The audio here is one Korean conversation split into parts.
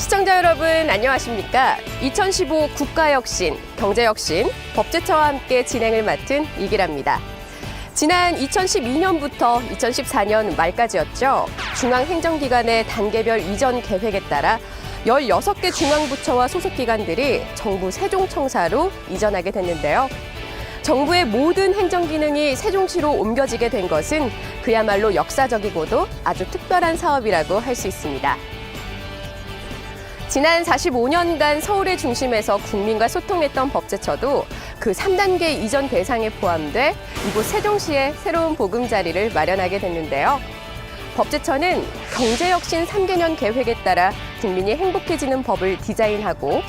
시청자 여러분 안녕하십니까? 2015 국가혁신, 경제혁신, 법제처와 함께 진행을 맡은 이기라입니다. 지난 2012년부터 2014년 말까지였죠. 중앙행정기관의 단계별 이전 계획에 따라 16개 중앙부처와 소속기관들이 정부 세종청사로 이전하게 됐는데요. 정부의 모든 행정기능이 세종시로 옮겨지게 된 것은 그야말로 역사적이고도 아주 특별한 사업이라고 할 수 있습니다. 지난 45년간 서울의 중심에서 국민과 소통했던 법제처도 그 3단계 이전 대상에 포함돼 이곳 세종시에 새로운 보금자리를 마련하게 됐는데요. 법제처는 경제혁신 3개년 계획에 따라 국민이 행복해지는 법을 디자인하고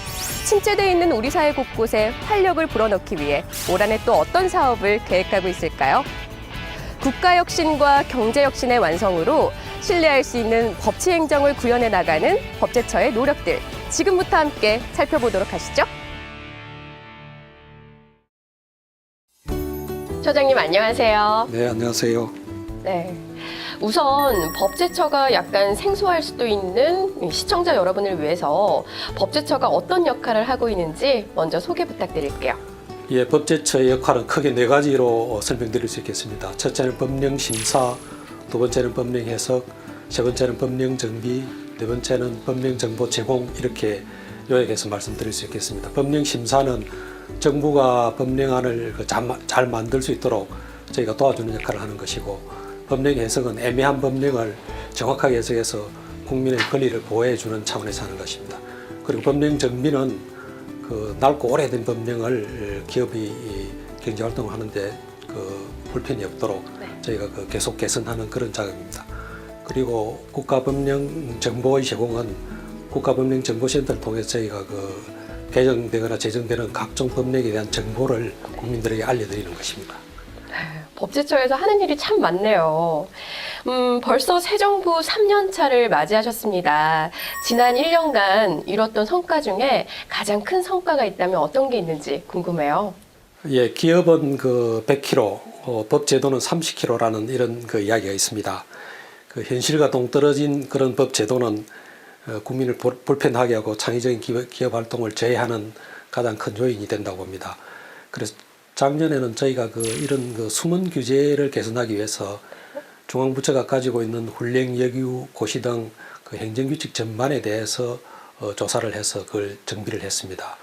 침체돼 있는 우리 사회 곳곳에 활력을 불어넣기 위해 올 한해 또 어떤 사업을 계획하고 있을까요? 국가혁신과 경제혁신의 완성으로 신뢰할 수 있는 법치행정을 구현해 나가는 법제처의 노력들, 지금부터 함께 살펴보도록 하시죠. 처장님 안녕하세요. 네, 안녕하세요. 네. 우선 법제처가 약간 생소할 수도 있는 시청자 여러분을 위해서 법제처가 어떤 역할을 하고 있는지 먼저 소개 부탁드릴게요. 예, 법제처의 역할은 크게 네 가지로 설명드릴 수 있겠습니다. 첫째는 법령 심사, 두 번째는 법령 해석, 세 번째는 법령 정비, 네 번째는 법령 정보 제공, 이렇게 요약해서 말씀드릴 수 있겠습니다. 법령 심사는 정부가 법령안을 잘 만들 수 있도록 저희가 도와주는 역할을 하는 것이고, 법령 해석은 애매한 법령을 정확하게 해석해서 국민의 권리를 보호해주는 차원에서 하는 것입니다. 그리고 법령 정비는 넓고 오래된 법령을 기업이 경제활동을 하는데 불편이 없도록 저희가 계속 개선하는 그런 작업입니다. 그리고 국가법령정보의 제공은 국가법령정보센터를 통해서 저희가 개정되거나 제정되는 각종 법령에 대한 정보를 국민들에게 알려드리는 것입니다. 법제처에서 하는 일이 참 많네요. 벌써 새 정부 3년 차를 맞이하셨습니다. 지난 1년간 이뤘던 성과 중에 가장 큰 성과가 있다면 어떤 게 있는지 궁금해요. 예, 기업은 100km, 법제도는 30km라는 이런 이야기가 있습니다. 현실과 동떨어진 그런 법제도는 국민을 불편하게 하고 창의적인 기업 활동을 제해하는 가장 큰 요인이 된다고 봅니다. 그래서 작년에는 저희가 이런 숨은 규제를 개선하기 위해서 중앙부처가 가지고 있는 훈령, 역유, 고시 등 행정규칙 전반에 대해서 조사를 해서 그걸 정비를 했습니다.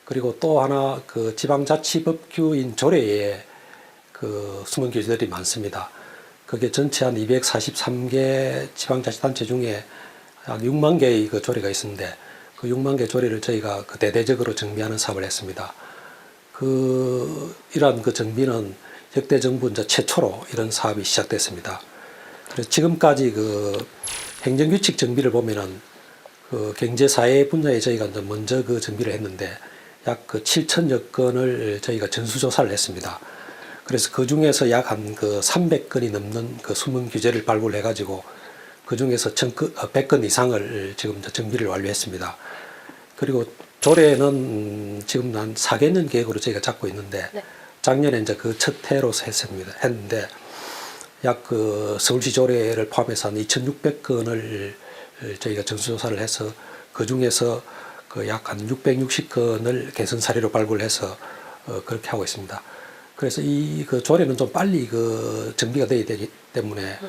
그리고 또 하나 지방자치법규인 조례에 숨은 규제들이 많습니다. 그게 전체 한 243개 지방자치단체 중에 한 6만 개의 조례가 있었는데 그 6만 개 조례를 저희가 대대적으로 정비하는 사업을 했습니다. 이러한 정비는 역대 정부 최초로 이런 사업이 시작됐습니다. 그래서 지금까지 행정규칙 정비를 보면은 경제사회 분야에 저희가 먼저 정비를 했는데 약 7천여 건을 저희가 전수조사를 했습니다. 그래서 그 중에서 약 한 300건이 넘는 숨은 규제를 발굴해가지고 그 중에서 100건 이상을 지금 정비를 완료했습니다. 그리고 조례는 지금 한 4개년 계획으로 저희가 잡고 있는데 작년에 이제 첫 해로서 했는데 약 서울시 조례를 포함해서 한 2,600건을 저희가 전수조사를 해서 그 중에서 약 한 660건을 개선 사례로 발굴해서 그렇게 하고 있습니다. 그래서 이 조례는 좀 빨리 정비가 돼야 되기 때문에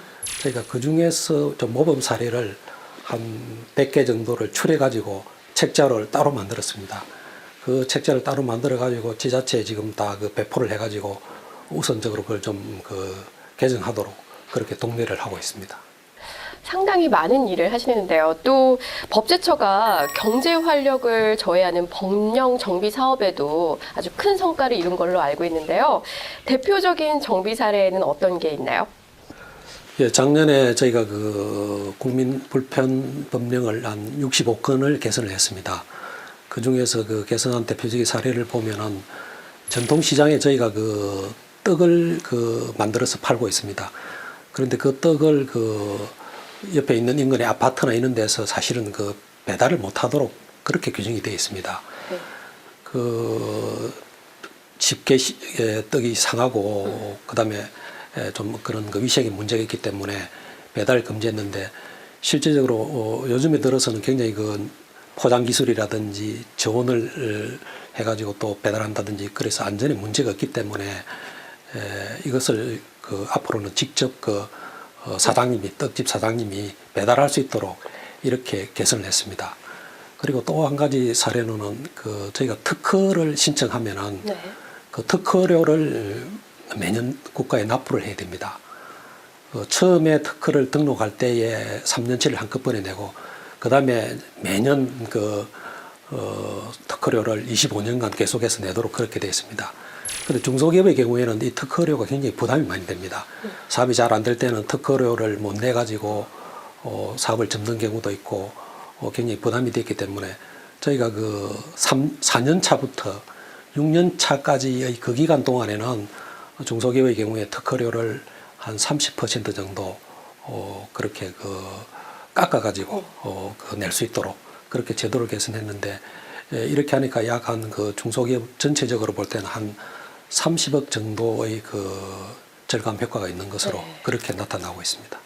저희가 그 중에서 좀 모범 사례를 한 100개 정도를 추려가지고 책자를 따로 만들었습니다. 그 책자를 따로 만들어가지고 지자체에 지금 다 배포를 해가지고 우선적으로 그걸 좀 개정하도록 그렇게 독려를 하고 있습니다. 상당히 많은 일을 하시는데요. 또 법제처가 경제 활력을 저해하는 법령 정비 사업에도 아주 큰 성과를 이룬 걸로 알고 있는데요. 대표적인 정비 사례에는 어떤 게 있나요? 예, 작년에 저희가 국민 불편 법령을 한 65건을 개선을 했습니다. 그 중에서 개선한 대표적인 사례를 보면은 전통시장에 저희가 떡을 만들어서 팔고 있습니다. 그런데 그 떡을 옆에 있는 인근의 아파트나 이런 데서 사실은 배달을 못 하도록 그렇게 규정이 되어 있습니다. 쉽게 떡이 상하고 그다음에 좀 그런 위생의 문제가 있기 때문에 배달 금지했는데 실제적으로 요즘에 들어서는 굉장히 포장 기술이라든지 저온을 해가지고 또 배달한다든지 그래서 안전에 문제가 없기 때문에 이것을 그 앞으로는 직접 그 사장님이 떡집 사장님이 배달할 수 있도록 이렇게 개선을 했습니다. 그리고 또 한 가지 사례로는 그 저희가 특허를 신청하면은 네. 그 특허료를 매년 국가에 납부를 해야 됩니다. 처음에 특허를 등록할 때에 3년치를 한꺼번에 내고 그 다음에 매년 특허료를 25년간 계속해서 내도록 그렇게 되어 있습니다. 그런데 중소기업의 경우에는 이 특허료가 굉장히 부담이 많이 됩니다. 사업이 잘 안 될 때는 특허료를 못 내가지고 사업을 접는 경우도 있고 굉장히 부담이 됐기 때문에 저희가 4년 차부터 6년 차까지의 그 기간 동안에는 중소기업의 경우에 특허료를 한 30% 정도 그렇게 깎아가지고 낼 수 있도록 그렇게 제도를 개선했는데 이렇게 하니까 약 한 중소기업 전체적으로 볼 때는 한 30억 정도의 절감 효과가 있는 것으로 그렇게 나타나고 있습니다.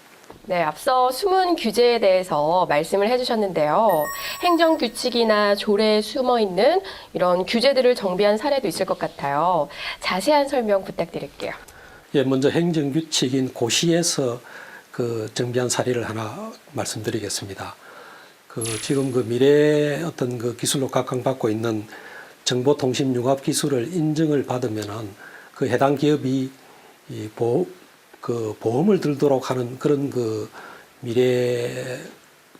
네, 앞서 숨은 규제에 대해서 말씀을 해주셨는데요. 행정 규칙이나 조례에 숨어 있는 이런 규제들을 정비한 사례도 있을 것 같아요. 자세한 설명 부탁드릴게요. 예, 먼저 행정 규칙인 고시에서 정비한 사례를 하나 말씀드리겠습니다. 지금 미래 어떤 기술로 각광받고 있는 정보통신융합 기술을 인증을 받으면은 해당 기업이 보험을 들도록 하는 그런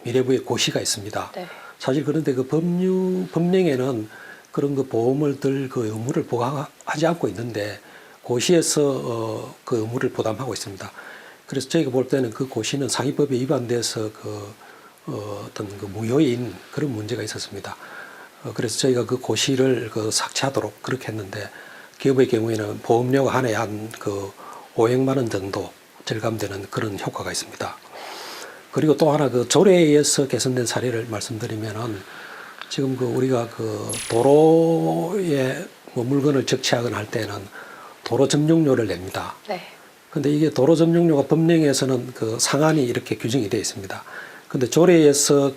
미래부의 고시가 있습니다. 네. 사실 그런데 법령에는 그런 보험을 들 의무를 부과하지 않고 있는데 고시에서 그 의무를 부담하고 있습니다. 그래서 저희가 볼 때는 그 고시는 상위법에 위반돼서 어떤 무효인 그런 문제가 있었습니다. 그래서 저희가 그 고시를 삭제하도록 그렇게 했는데 기업의 경우에는 보험료가 한 해 한 500만 원 정도 절감되는 그런 효과가 있습니다. 그리고 또 하나 조례에서 개선된 사례를 말씀드리면은 지금 우리가 도로에 물건을 적치하거나 할 때는 도로 점용료를 냅니다. 네. 근데 이게 도로 점용료가 법령에서는 상한이 이렇게 규정이 되어 있습니다. 근데 조례에서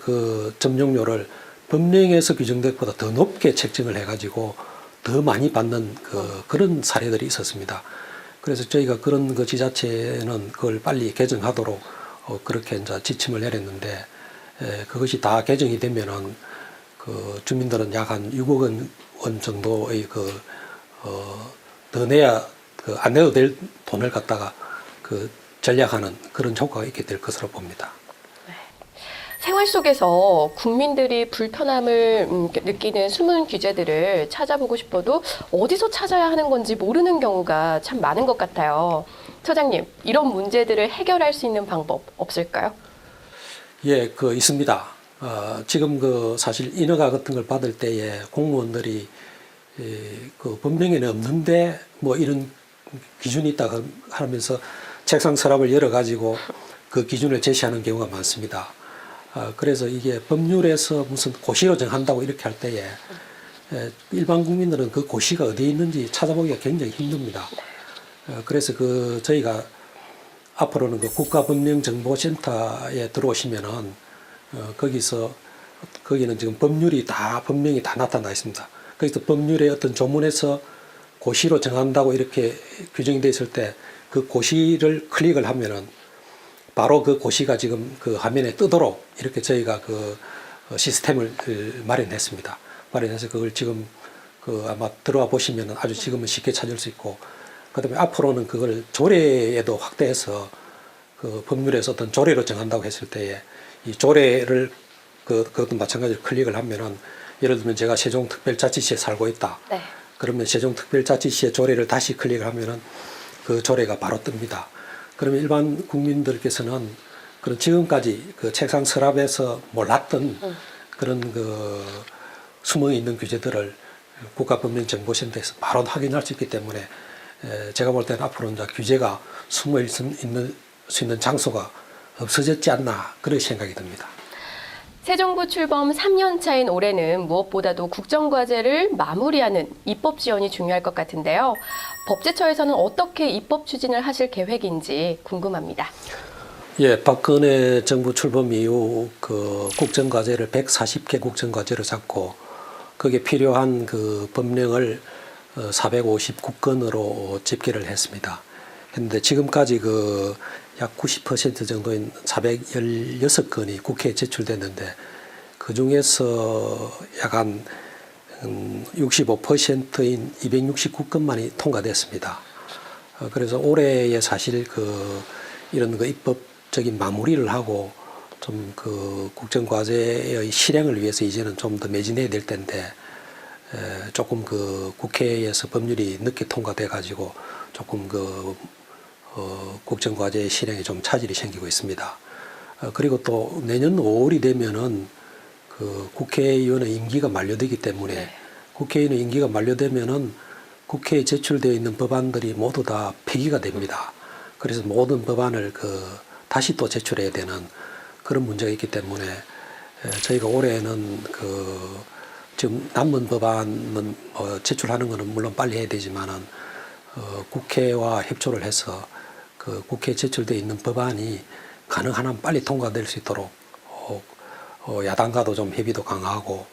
점용료를 법령에서 규정된 것보다 더 높게 책정을 해가지고 더 많이 받는 그런 사례들이 있었습니다. 그래서 저희가 그런 지자체는 그걸 빨리 개정하도록 그렇게 이제 지침을 내렸는데 그것이 다 개정이 되면은 주민들은 약 한 6억 원 정도의 더 내야 안 내도 될 돈을 갖다가 절약하는 그런 효과가 있게 될 것으로 봅니다. 생활 속에서 국민들이 불편함을 느끼는 숨은 규제들을 찾아보고 싶어도 어디서 찾아야 하는 건지 모르는 경우가 참 많은 것 같아요. 처장님, 이런 문제들을 해결할 수 있는 방법 없을까요? 예, 있습니다. 지금 사실 인허가 같은 걸 받을 때에 공무원들이 법령에는 없는데 뭐 이런 기준이 있다 하면서 책상 서랍을 열어가지고 그 기준을 제시하는 경우가 많습니다. 그래서 이게 법률에서 무슨 고시로 정한다고 이렇게 할 때에 일반 국민들은 그 고시가 어디에 있는지 찾아보기가 굉장히 힘듭니다. 그래서 저희가 앞으로는 국가법령정보센터에 들어오시면은 거기는 지금 법령이 다 나타나 있습니다. 거기서 법률의 어떤 조문에서 고시로 정한다고 이렇게 규정이 되어 있을 때 그 고시를 클릭을 하면은 바로 그 고시가 지금 화면에 뜨도록 이렇게 저희가 시스템을 마련했습니다. 마련해서 그걸 지금 아마 들어와 보시면 아주 지금은 쉽게 찾을 수 있고, 그 다음에 앞으로는 그걸 조례에도 확대해서 법률에서 어떤 조례로 정한다고 했을 때에 이 조례를 그것도 마찬가지로 클릭을 하면은 예를 들면 제가 세종특별자치시에 살고 있다. 네. 그러면 세종특별자치시의 조례를 다시 클릭을 하면은 그 조례가 바로 뜹니다. 그러면 일반 국민들께서는 지금까지 책상 서랍에서 몰랐던 그런 숨어 있는 규제들을 국가법령정보센터에서 바로 확인할 수 있기 때문에 제가 볼 때는 앞으로 이제 규제가 숨어 있는 수 있는 장소가 없어졌지 않나 그런 생각이 듭니다. 새 정부 출범 3년 차인 올해는 무엇보다도 국정과제를 마무리하는 입법 지원이 중요할 것 같은데요. 법제처에서는 어떻게 입법 추진을 하실 계획인지 궁금합니다. 예, 박근혜 정부 출범 이후 그 국정과제를 140개 국정과제로 잡고 거기에 필요한 그 법령을 459건으로 집계를 했습니다. 했는데 지금까지 그 약 90% 정도인 416건이 국회에 제출됐는데 그 중에서 약간 65%인 269건만이 통과됐습니다. 그래서 올해에 사실 그 이런 그 입법적인 마무리를 하고 좀 그 국정과제의 실행을 위해서 이제는 좀 더 매진해야 될 텐데 조금 그 국회에서 법률이 늦게 통과돼 가지고 조금 그 국정과제 실행에 좀 차질이 생기고 있습니다. 그리고 또 내년 5월이 되면은 그 국회의원의 임기가 만료되기 때문에 국회의원의 임기가 만료되면은 국회에 제출되어 있는 법안들이 모두 다 폐기가 됩니다. 그래서 모든 법안을 다시 또 제출해야 되는 그런 문제가 있기 때문에 저희가 올해는 지금 남은 법안은 제출하는 것은 물론 빨리 해야 되지만은 국회와 협조를 해서 국회에 제출되어 있는 법안이 가능한 한 빨리 통과될 수 있도록 야당과도 좀 협의도 강화하고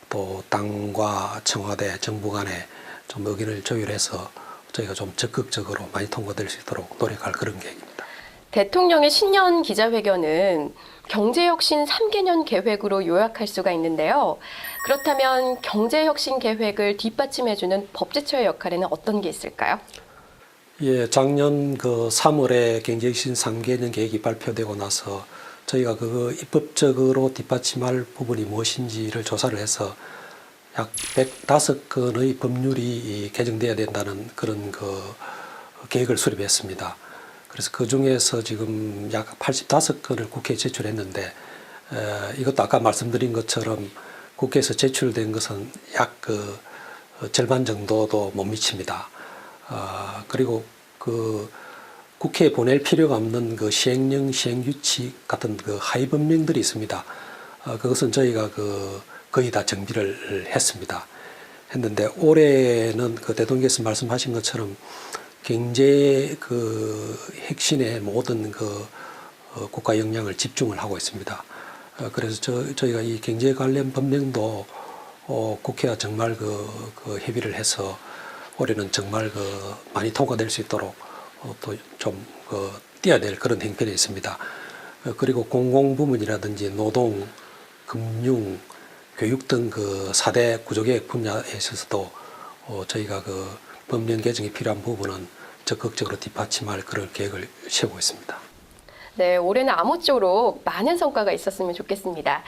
또 당과 청와대, 정부 간에 좀 의견을 조율해서 저희가 좀 적극적으로 많이 통과될 수 있도록 노력할 그런 계획입니다. 대통령의 신년 기자회견은 경제혁신 3개년 계획으로 요약할 수가 있는데요. 그렇다면 경제혁신 계획을 뒷받침해주는 법제처의 역할에는 어떤 게 있을까요? 예, 작년 3월에 경제혁신 3개년 계획이 발표되고 나서 저희가 입법적으로 뒷받침할 부분이 무엇인지를 조사를 해서 약 105건의 법률이 개정돼야 된다는 그런 계획을 수립했습니다. 그래서 그 중에서 지금 약 85건을 국회에 제출했는데 이것도 아까 말씀드린 것처럼 국회에서 제출된 것은 약 절반 정도도 못 미칩니다. 그리고 국회에 보낼 필요가 없는 시행령, 시행규칙 같은 하위 법령들이 있습니다. 그것은 저희가 거의 다 정비를 했는데 올해는 대통령께서 말씀하신 것처럼 경제 핵심에 모든 국가 역량을 집중을 하고 있습니다. 그래서 저희가 이 경제 관련 법령도 국회와 정말 협의를 해서 올해는 정말 많이 통과될 수 있도록 또 좀 뛰어야 될 그런 행편이 있습니다. 그리고 공공부문이라든지 노동, 금융, 교육 등 4대 구조개혁 분야에 있어서도 저희가 법령 개정이 필요한 부분은 적극적으로 뒷받침할 그런 계획을 세우고 있습니다. 네, 올해는 아무쪼록 많은 성과가 있었으면 좋겠습니다.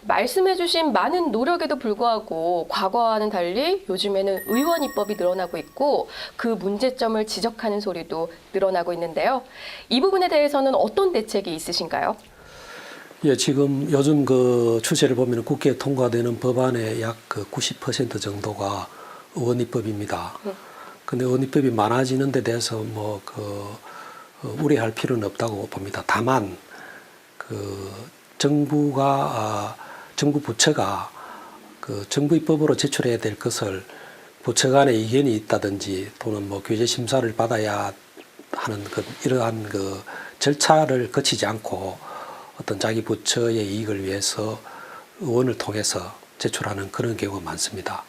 말씀해주신 많은 노력에도 불구하고 과거와는 달리 요즘에는 의원 입법이 늘어나고 있고 그 문제점을 지적하는 소리도 늘어나고 있는데요. 이 부분에 대해서는 어떤 대책이 있으신가요? 예, 지금 요즘 추세를 보면 국회에 통과되는 법안의 약 90% 정도가 의원 입법입니다. 근데 의원 입법이 많아지는 데 대해서 우려할 필요는 없다고 봅니다. 다만 정부 부처가 정부 입법으로 제출해야 될 것을 부처 간에 이견이 있다든지 또는 규제 심사를 받아야 하는 이러한 절차를 거치지 않고 어떤 자기 부처의 이익을 위해서 의원을 통해서 제출하는 그런 경우가 많습니다.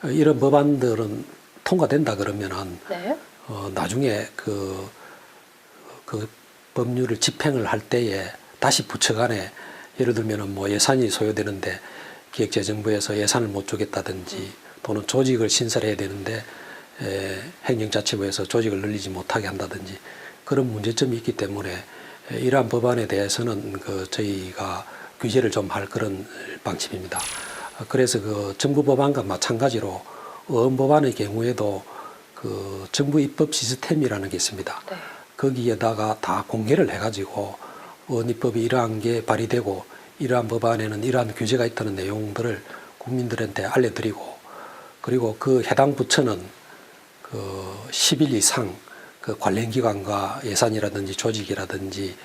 이런 법안들은 통과된다 그러면은 네. 나중에 그 법률을 집행을 할 때에 다시 부처 간에 예를 들면은 예산이 소요되는데 기획재정부에서 예산을 못 주겠다든지 또는 조직을 신설해야 되는데 행정자치부에서 조직을 늘리지 못하게 한다든지 그런 문제점이 있기 때문에 이러한 법안에 대해서는 저희가 규제를 좀 할 그런 방침입니다. 그래서 정부 법안과 마찬가지로 의원 법안의 경우에도 정부 입법 시스템이라는 게 있습니다. 네. 거기에다가 다 공개를 해가지고 의원 입법이 이러한 게 발의되고 이러한 법안에는 이러한 규제가 있다는 내용들을 국민들한테 알려드리고 그리고 해당 부처는 10일 이상 관련 기관과 예산이라든지 조직이라든지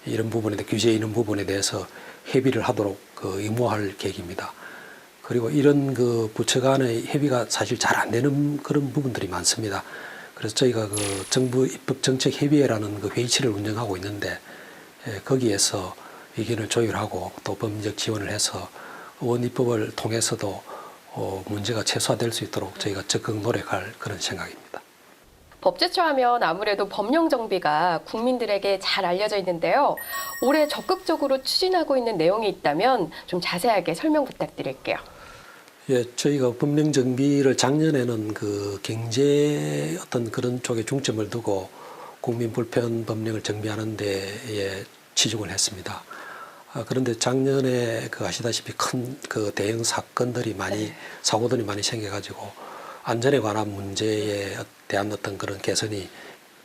이런 부분에 규제 있는 부분에 대해서 협의를 하도록 의무화할 계획입니다. 그리고 이런 부처 간의 협의가 사실 잘 안 되는 그런 부분들이 많습니다. 그래서 저희가 정부 입법 정책 협의회라는 회의체를 운영하고 있는데 거기에서 의견을 조율하고 또 법률적 지원을 해서 의원 입법을 통해서도 문제가 최소화될 수 있도록 저희가 적극 노력할 그런 생각입니다. 법제처하면 아무래도 법령 정비가 국민들에게 잘 알려져 있는데요. 올해 적극적으로 추진하고 있는 내용이 있다면 좀 자세하게 설명 부탁드릴게요. 예, 저희가 법령 정비를 작년에는 그 경제 어떤 그런 쪽에 중점을 두고 국민 불편 법령을 정비하는 데에 치중을 했습니다. 그런데 작년에 그 아시다시피 큰 그 대형 사건들이 많이 사고들이 많이 생겨가지고 안전에 관한 문제에 대한 어떤 그런 개선이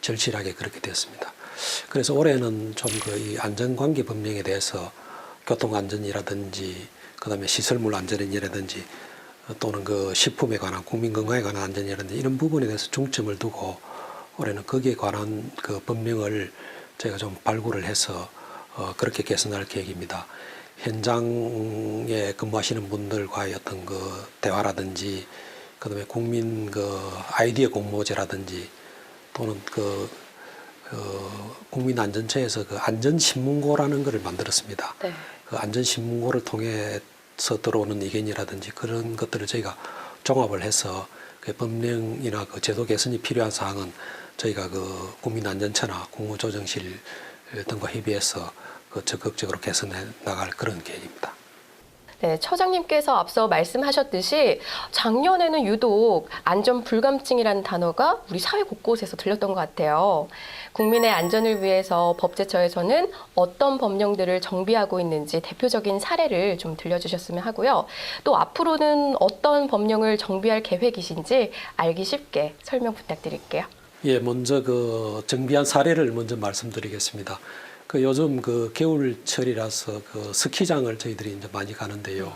절실하게 그렇게 되었습니다. 그래서 올해는 좀 그 안전관계 법령에 대해서 교통안전이라든지 그다음에 시설물 안전이라든지 또는 그 식품에 관한 국민 건강에 관한 안전이라든지 이런 부분에 대해서 중점을 두고 올해는 거기에 관한 그 법령을 저희가 좀 발굴을 해서 그렇게 개선할 계획입니다. 현장에 근무하시는 분들과의 어떤 그 대화라든지 그다음에 국민 그 아이디어 공모제라든지 또는 국민안전처에서 그 안전신문고라는 것을 만들었습니다. 네. 그 안전신문고를 통해서 들어오는 의견이라든지 그런 것들을 저희가 종합을 해서 그 법령이나 그 제도 개선이 필요한 사항은 저희가 그 국민안전처나 국무조정실 등과 협의해서 그 적극적으로 개선해 나갈 그런 계획입니다. 네, 처장님께서 앞서 말씀하셨듯이 작년에는 유독 안전불감증이라는 단어가 우리 사회 곳곳에서 들렸던 것 같아요. 국민의 안전을 위해서 법제처에서는 어떤 법령들을 정비하고 있는지 대표적인 사례를 좀 들려주셨으면 하고요. 또 앞으로는 어떤 법령을 정비할 계획이신지 알기 쉽게 설명 부탁드릴게요. 예, 먼저 그 정비한 사례를 먼저 말씀드리겠습니다. 그 요즘 그 겨울철이라서 그 스키장을 저희들이 이제 많이 가는데요.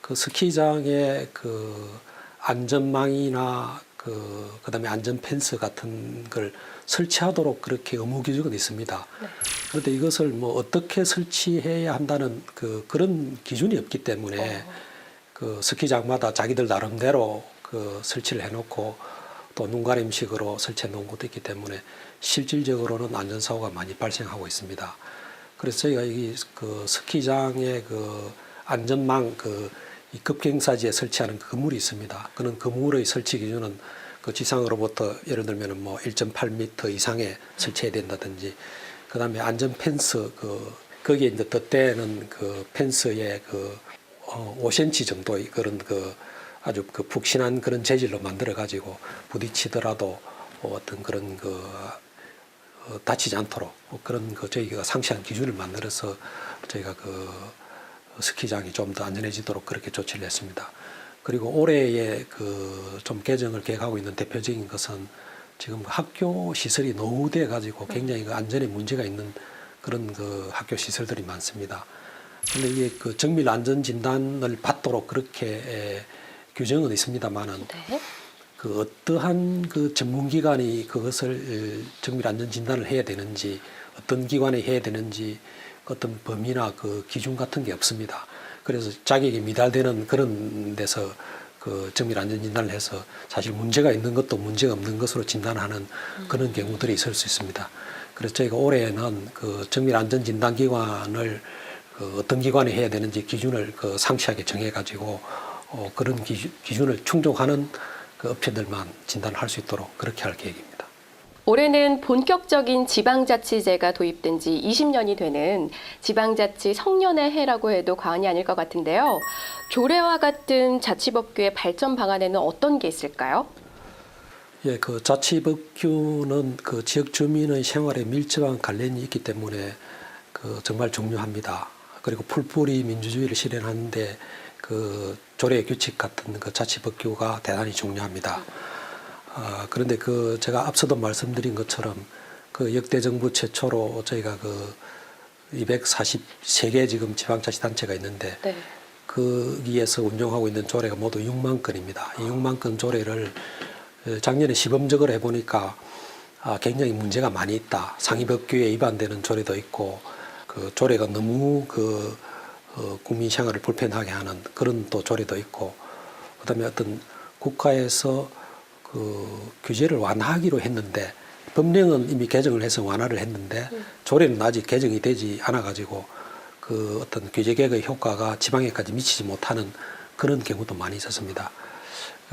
그 스키장에 그 안전망이나 그다음에 안전 펜스 같은 걸 설치하도록 그렇게 의무 규정은 있습니다. 네. 그런데 이것을 뭐 어떻게 설치해야 한다는 그런 기준이 없기 때문에 그 스키장마다 자기들 나름대로 그 설치를 해놓고 또 눈가림식으로 설치해 놓은 것도 있기 때문에 실질적으로는 안전사고가 많이 발생하고 있습니다. 그래서 저희가 이 그 스키장의 그 안전망 이 급경사지에 설치하는 그물이 있습니다. 그런 그물의 설치 기준은 그 지상으로부터 예를 들면 뭐 1.8m 이상에 설치해야 된다든지, 그 다음에 안전 펜스 거기에 이제 덧대는 그 펜스에 5cm 정도의 그런 아주 푹신한 그런 재질로 만들어 가지고 부딪히더라도 어떤 그런 다치지 않도록 그런 저희가 상세한 기준을 만들어서 저희가 스키장이 좀 더 안전해지도록 그렇게 조치를 했습니다. 그리고 올해에 좀 개정을 계획하고 있는 대표적인 것은 지금 학교 시설이 노후돼 가지고 굉장히 안전에 문제가 있는 그런 학교 시설들이 많습니다. 그런데 이게 정밀 안전 진단을 받도록 그렇게 규정은 있습니다만은 네. 어떠한 전문기관이 그것을 정밀 안전 진단을 해야 되는지, 어떤 기관에 해야 되는지 어떤 범위나 기준 같은 게 없습니다. 그래서 자격이 미달되는 그런 데서 정밀 안전 진단을 해서 사실 문제가 있는 것도 문제가 없는 것으로 진단하는 그런 경우들이 있을 수 있습니다. 그래서 저희가 올해는 정밀 안전 진단 기관을 어떤 기관이 해야 되는지 기준을 상세하게 정해가지고 그런 기준을 충족하는 업체들만 진단할 수 있도록 그렇게 할 계획입니다. 올해는 본격적인 지방자치제가 도입된 지 20년이 되는 지방자치 성년의 해라고 해도 과언이 아닐 것 같은데요. 조례와 같은 자치법규의 발전 방안에는 어떤 게 있을까요? 예, 자치법규는 지역 주민의 생활에 밀접한 관련이 있기 때문에 정말 중요합니다. 그리고 풀뿌리 민주주의를 실현하는데 조례 규칙 같은 자치법규가 대단히 중요합니다. 그런데 제가 앞서도 말씀드린 것처럼 역대 정부 최초로 저희가 243개 지금 지방자치단체가 있는데 네. 거기에서 운영하고 있는 조례가 모두 6만 건입니다. 이 6만 건 조례를 작년에 시범적으로 해보니까 굉장히 문제가 많이 있다. 상위법규에 위반되는 조례도 있고 조례가 너무 국민 생활을 불편하게 하는 그런 또 조례도 있고, 그다음에 어떤 국가에서 규제를 완화하기로 했는데 법령은 이미 개정을 해서 완화를 했는데 조례는 아직 개정이 되지 않아 가지고 그 어떤 규제 개혁의 효과가 지방에까지 미치지 못하는 그런 경우도 많이 있었습니다.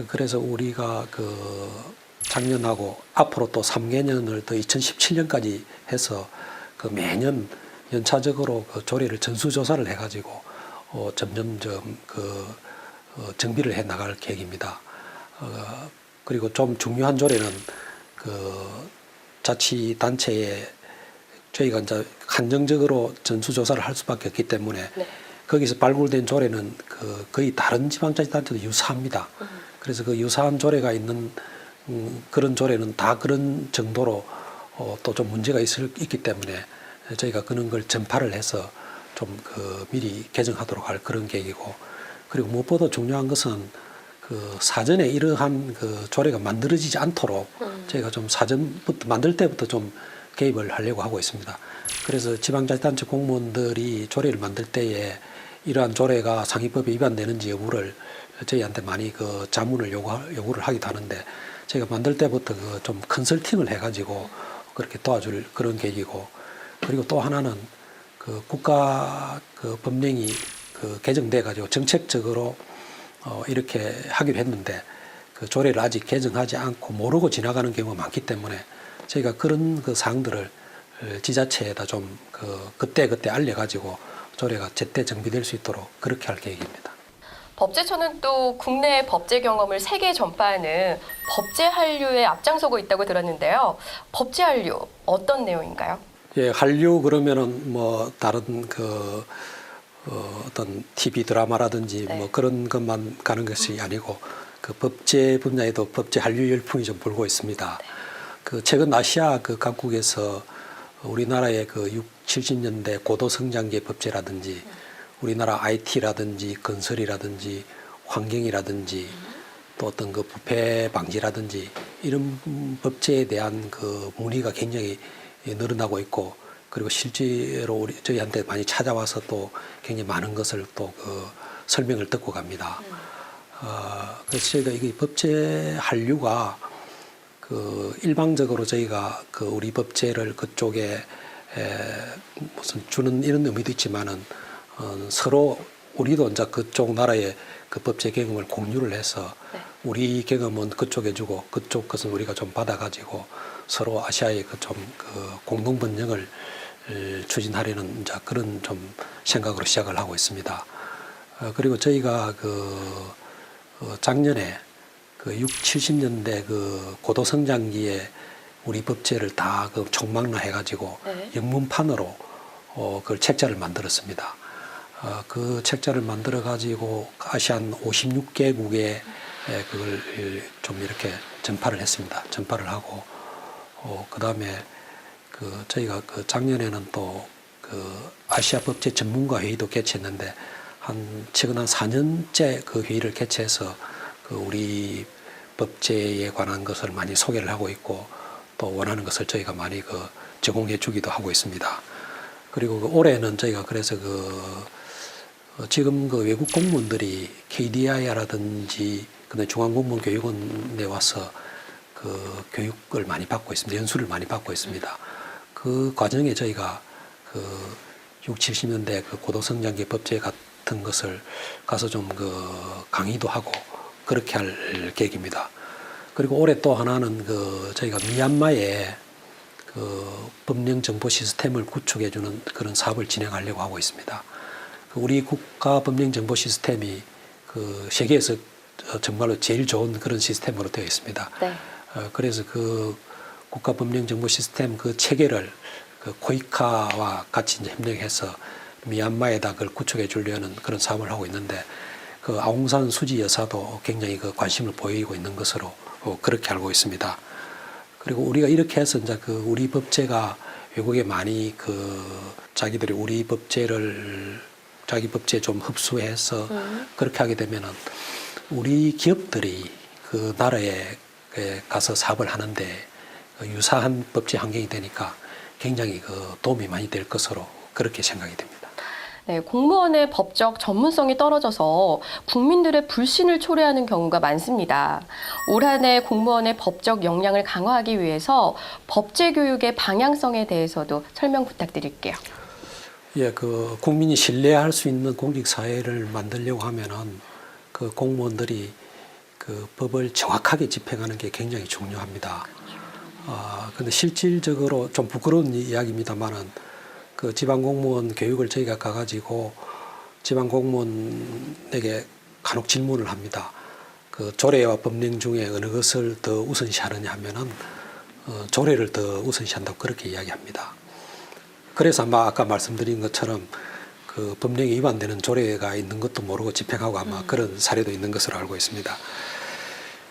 그래서 우리가 그 작년하고 앞으로 또 3개년을 더 2017년까지 해서 그 매년 연차적으로 그 조례를 전수조사를 해가지고 점점점 정비를 해 나갈 계획입니다. 그리고 좀 중요한 조례는 그 자치단체에 저희가 이제 한정적으로 전수조사를 할 수밖에 없기 때문에 네. 거기서 발굴된 조례는 그 거의 다른 지방자치단체도 유사합니다. 그래서 그 유사한 조례가 있는 그런 조례는 다 그런 정도로 또 좀 문제가 있기 때문에 저희가 그런 걸 전파를 해서 좀 미리 개정하도록 할 그런 계획이고, 그리고 무엇보다 중요한 것은 그 사전에 이러한 그 조례가 만들어지지 않도록 저희가 좀 사전부터 만들 때부터 좀 개입을 하려고 하고 있습니다. 그래서 지방자치단체 공무원들이 조례를 만들 때에 이러한 조례가 상위법에 위반되는지 여부를 저희한테 많이 그 자문을 요구를 하기도 하는데, 저희가 만들 때부터 그 좀 컨설팅을 해가지고 그렇게 도와줄 그런 계획이고, 그리고 또 하나는 그 국가 그 법령이 그 개정돼가지고 정책적으로 이렇게 하기로 했는데 그 조례를 아직 개정하지 않고 모르고 지나가는 경우가 많기 때문에 저희가 그런 그 사항들을 지자체에다 좀 그때 알려가지고 조례가 제때 정비될 수 있도록 그렇게 할 계획입니다. 법제처는 또 국내 법제 경험을 세계에 전파하는 법제 한류에 앞장서고 있다고 들었는데요. 법제 한류 어떤 내용인가요? 예, 한류 그러면은 뭐 다른 어떤 TV 드라마라든지 네. 뭐 그런 것만 가는 것이 아니고 그 법제 분야에도 법제 한류 열풍이 좀 불고 있습니다. 네. 그 최근 아시아 그 각국에서 우리나라의 그 60, 70년대 고도 성장기의 법제라든지 우리나라 IT라든지 건설이라든지 환경이라든지 또 어떤 그 부패 방지라든지 이런 법제에 대한 그 문의가 굉장히 늘어나고 있고, 그리고 실제로 저희한테 많이 찾아와서 또 굉장히 많은 것을 또 설명을 듣고 갑니다. 그래서 저희가 이게 법제 한류가 일방적으로 저희가 우리 법제를 그쪽에 무슨 주는 이런 의미도 있지만은 서로 우리도 이제 그쪽 나라의 그 법제 경험을 공유를 해서 네. 우리 경험은 그쪽에 주고 그쪽 것은 우리가 좀 받아가지고 서로 아시아의 공동 번영을 추진하려는 이제 그런 좀 생각으로 시작을 하고 있습니다. 그리고 저희가 작년에 60, 70년대 고도 성장기에 우리 법제를 다 총망라해가지고 네. 영문판으로 그 책자를 만들었습니다. 그 책자를 만들어 가지고 아시안 56개국에 그걸 좀 이렇게 전파를 했습니다. 전파를 하고 그다음에 저희가 작년에는 또 아시아 법제 전문가 회의도 개최했는데 최근 한 4년째 그 회의를 개최해서 우리 법제에 관한 것을 많이 소개를 하고 있고 또 원하는 것을 저희가 많이 제공해 주기도 하고 있습니다. 그리고 올해는 저희가 그래서 지금 외국 공무원들이 KDI라든지 중앙공무원교육원에 와서 교육을 많이 받고 있습니다. 연수를 많이 받고 있습니다. 그 과정에 저희가 60, 70년대 고도성장기 법제 같은 것을 가서 좀 강의도 하고 그렇게 할 계획입니다. 그리고 올해 또 하나는 저희가 미얀마에 법령 정보 시스템을 구축해주는 그런 사업을 진행하려고 하고 있습니다. 우리 국가 법령 정보 시스템이 세계에서 정말로 제일 좋은 그런 시스템으로 되어 있습니다. 네. 그래서 국가 법령 정보 시스템 체계를 코이카와 같이 이제 협력해서 미얀마에다 그걸 구축해 주려는 그런 사업을 하고 있는데 아웅산 수지 여사도 굉장히 관심을 보이고 있는 것으로 그렇게 알고 있습니다. 그리고 우리가 이렇게 해서 이제 우리 법제가 외국에 많이 자기들이 우리 법제를 자기 법제에 좀 흡수해서 그렇게 하게 되면은 우리 기업들이 그 나라에 가서 사업을 하는데 유사한 법제 환경이 되니까 굉장히 도움이 많이 될 것으로 그렇게 생각이 됩니다. 네, 공무원의 법적 전문성이 떨어져서 국민들의 불신을 초래하는 경우가 많습니다. 올 한 해 공무원의 법적 역량을 강화하기 위해서 법제 교육의 방향성에 대해서도 설명 부탁드릴게요. 예, 국민이 신뢰할 수 있는 공직 사회를 만들려고 하면은 공무원들이 법을 정확하게 집행하는 게 굉장히 중요합니다. 근데 실질적으로 좀 부끄러운 이야기입니다만은 지방 공무원 교육을 저희가 가가지고 지방 공무원에게 간혹 질문을 합니다. 조례와 법령 중에 어느 것을 더 우선시하느냐 하면은 조례를 더 우선시한다고 그렇게 이야기합니다. 그래서 아까 말씀드린 것처럼 법령에 위반되는 조례가 있는 것도 모르고 집행하고 아마 그런 사례도 있는 것으로 알고 있습니다.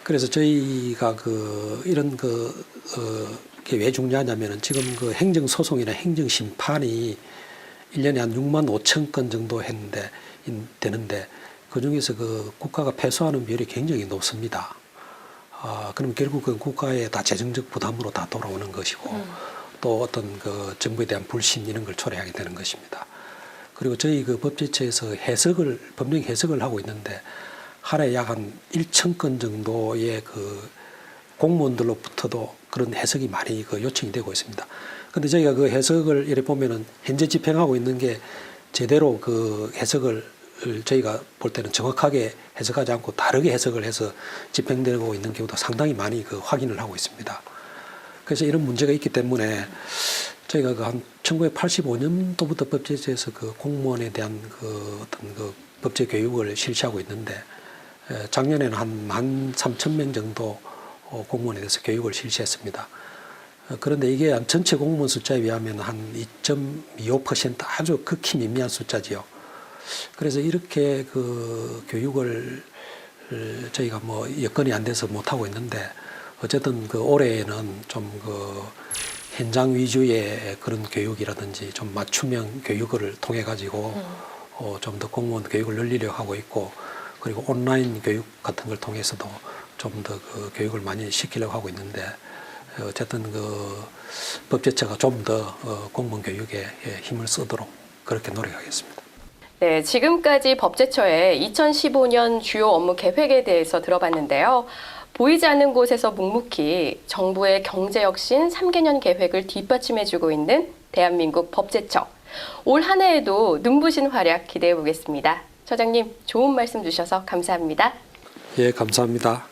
그래서 저희가 이런 게 왜 중요하냐면은 지금 행정소송이나 행정심판이 1년에 한 6만 5천 건 정도 되는데 그 중에서 국가가 패소하는 비율이 굉장히 높습니다. 그럼 결국은 국가에 다 재정적 부담으로 다 돌아오는 것이고 또 어떤 정부에 대한 불신 이런 걸 초래하게 되는 것입니다. 그리고 저희 법제처에서 법령 해석을 하고 있는데 하루에 약 한 1천 건 정도의 공무원들로부터도 그런 해석이 많이 요청이 되고 있습니다. 근데 저희가 해석을 이렇게 보면은 현재 집행하고 있는 게 제대로 해석을 저희가 볼 때는 정확하게 해석하지 않고 다르게 해석을 해서 집행되고 있는 경우도 상당히 많이 확인을 하고 있습니다. 그래서 이런 문제가 있기 때문에 저희가 한 1985년도부터 법제처에서 공무원에 대한 어떤 법제 교육을 실시하고 있는데 작년에는 한 13,000명 정도 공무원에 대해서 교육을 실시했습니다. 그런데 이게 전체 공무원 숫자에 비하면 한 2.25% 아주 극히 미미한 숫자지요. 그래서 이렇게 교육을 저희가 여건이 안 돼서 못 하고 있는데 어쨌든 올해에는 좀 현장 위주의 그런 교육이라든지 좀 맞춤형 교육을 통해 가지고 좀 더 공무원 교육을 늘리려고 하고 있고 그리고 온라인 교육 같은 걸 통해서도 좀 더 교육을 많이 시키려고 하고 있는데 어쨌든 법제처가 좀 더 공무원 교육에 힘을 쓰도록 그렇게 노력하겠습니다. 네, 지금까지 법제처의 2015년 주요 업무 계획에 대해서 들어봤는데요. 보이지 않는 곳에서 묵묵히 정부의 경제혁신 3개년 계획을 뒷받침해주고 있는 대한민국 법제처. 올 한 해에도 눈부신 활약 기대해 보겠습니다. 처장님, 좋은 말씀 주셔서 감사합니다. 예, 감사합니다.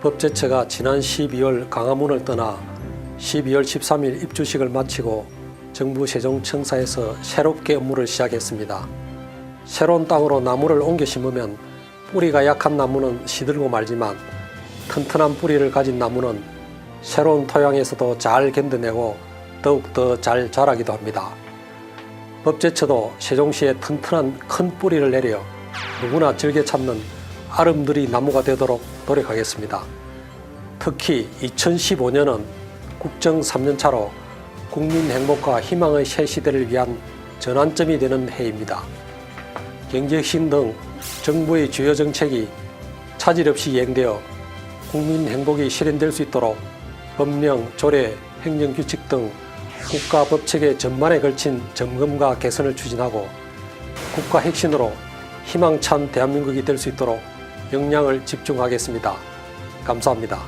법제처가 지난 12월 강화문을 떠나 12월 13일 입주식을 마치고 정부 세종청사에서 새롭게 업무를 시작했습니다. 새로운 땅으로 나무를 옮겨 심으면 뿌리가 약한 나무는 시들고 말지만 튼튼한 뿌리를 가진 나무는 새로운 토양에서도 잘 견뎌내고 더욱더 잘 자라기도 합니다. 법제처도 세종시에 튼튼한 큰 뿌리를 내려 누구나 즐겨 찾는 아름드리 나무가 되도록 노력하겠습니다. 특히 2015년은 국정 3년차로 국민 행복과 희망의 새 시대를 위한 전환점이 되는 해입니다. 경제혁신 등 정부의 주요 정책이 차질 없이 이행되어 국민 행복이 실현될 수 있도록 법령, 조례, 행정규칙 등 국가 법체계 전반에 걸친 점검과 개선을 추진하고 국가 혁신으로 희망찬 대한민국이 될 수 있도록 역량을 집중하겠습니다. 감사합니다.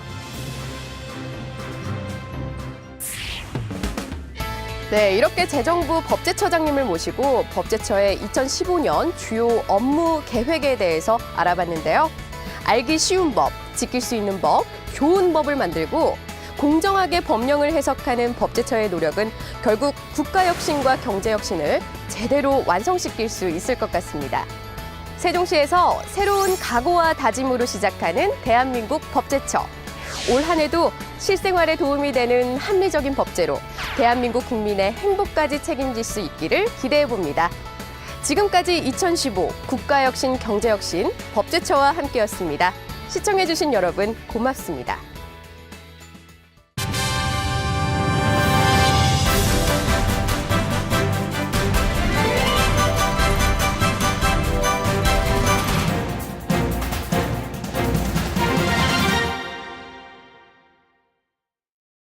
네, 이렇게 재정부 법제처장님을 모시고 법제처의 2015년 주요 업무 계획에 대해서 알아봤는데요. 알기 쉬운 법, 지킬 수 있는 법, 좋은 법을 만들고 공정하게 법령을 해석하는 법제처의 노력은 결국 국가혁신과 경제혁신을 제대로 완성시킬 수 있을 것 같습니다. 세종시에서 새로운 각오와 다짐으로 시작하는 대한민국 법제처. 올 한 해도 실생활에 도움이 되는 합리적인 법제로 대한민국 국민의 행복까지 책임질 수 있기를 기대해 봅니다. 지금까지 2015 국가혁신, 경제혁신 법제처와 함께였습니다. 시청해주신 여러분 고맙습니다.